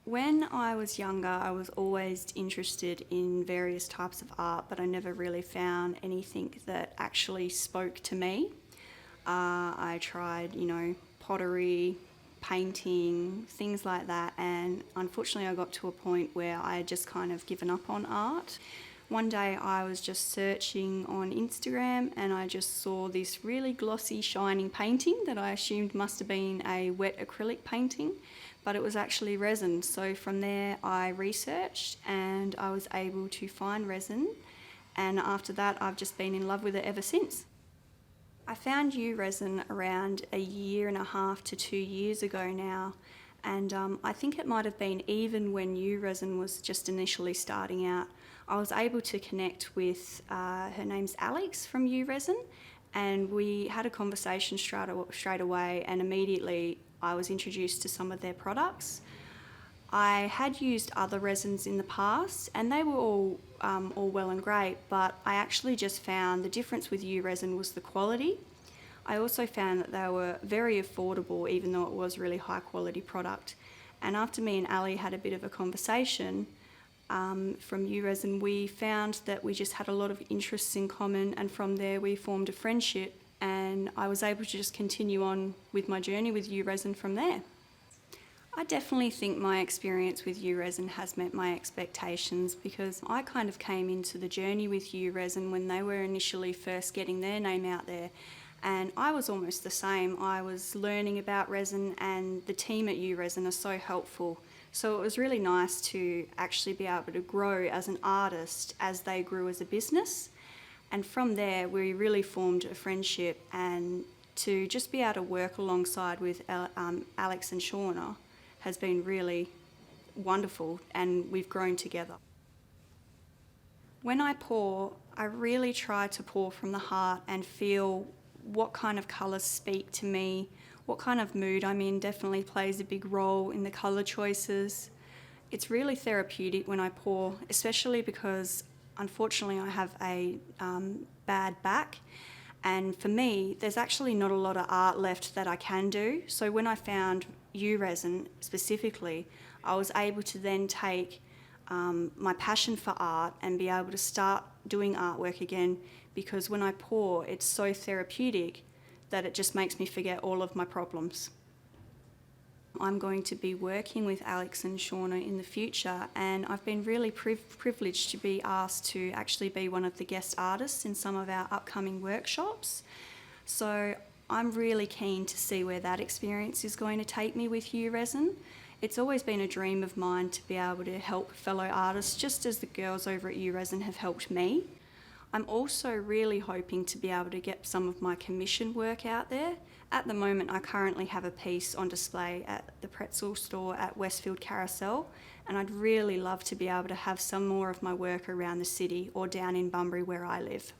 When I was younger, I was always interested in various types of art, but I never really found anything that actually spoke to me. I tried, pottery, painting, things like that, and unfortunately I got to a point where I had just kind of given up on art. One day I was just searching on Instagram and I just saw this really glossy, shining painting that I assumed must have been a wet acrylic painting, but it was actually resin. So from there I researched and I was able to find resin, and after that I've just been in love with it ever since. I found U resin around a year and a half to 2 years ago now, and I think it might have been even when U resin was just initially starting out. I was able to connect with, her name's Alex from U resin, and we had a conversation straight away, and immediately I was introduced to some of their products. I had used other resins in the past and they were all well and great, but I actually just found the difference with U resin was the quality. I also found that they were very affordable, even though it was a really high quality product. And after me and Ali had a bit of a conversation from U resin, we found that we just had a lot of interests in common, and from there we formed a friendship, and I was able to just continue on with my journey with U resin from there. I definitely think my experience with U resin has met my expectations, because I kind of came into the journey with U resin when they were initially first getting their name out there, and I was almost the same. I was learning about resin, and the team at U resin are so helpful. So it was really nice to actually be able to grow as an artist as they grew as a business, and from there we really formed a friendship, and to just be able to work alongside with Alex and Shauna has been really wonderful, and we've grown together. When I pour, I really try to pour from the heart and feel what kind of colours speak to me, what kind of mood I'm in definitely plays a big role in the colour choices. It's really therapeutic when I pour, especially because unfortunately I have a bad back, and for me there's actually not a lot of art left that I can do. So when I found U resin specifically, I was able to then take my passion for art and be able to start doing artwork again, because when I pour it's so therapeutic that it just makes me forget all of my problems. I'm going to be working with Alex and Shauna in the future, and I've been really privileged to be asked to actually be one of the guest artists in some of our upcoming workshops. So I'm really keen to see where that experience is going to take me with U resin. It's always been a dream of mine to be able to help fellow artists, just as the girls over at U resin have helped me. I'm also really hoping to be able to get some of my commission work out there. At the moment, I currently have a piece on display at the pretzel store at Westfield Carousel, and I'd really love to be able to have some more of my work around the city or down in Bunbury where I live.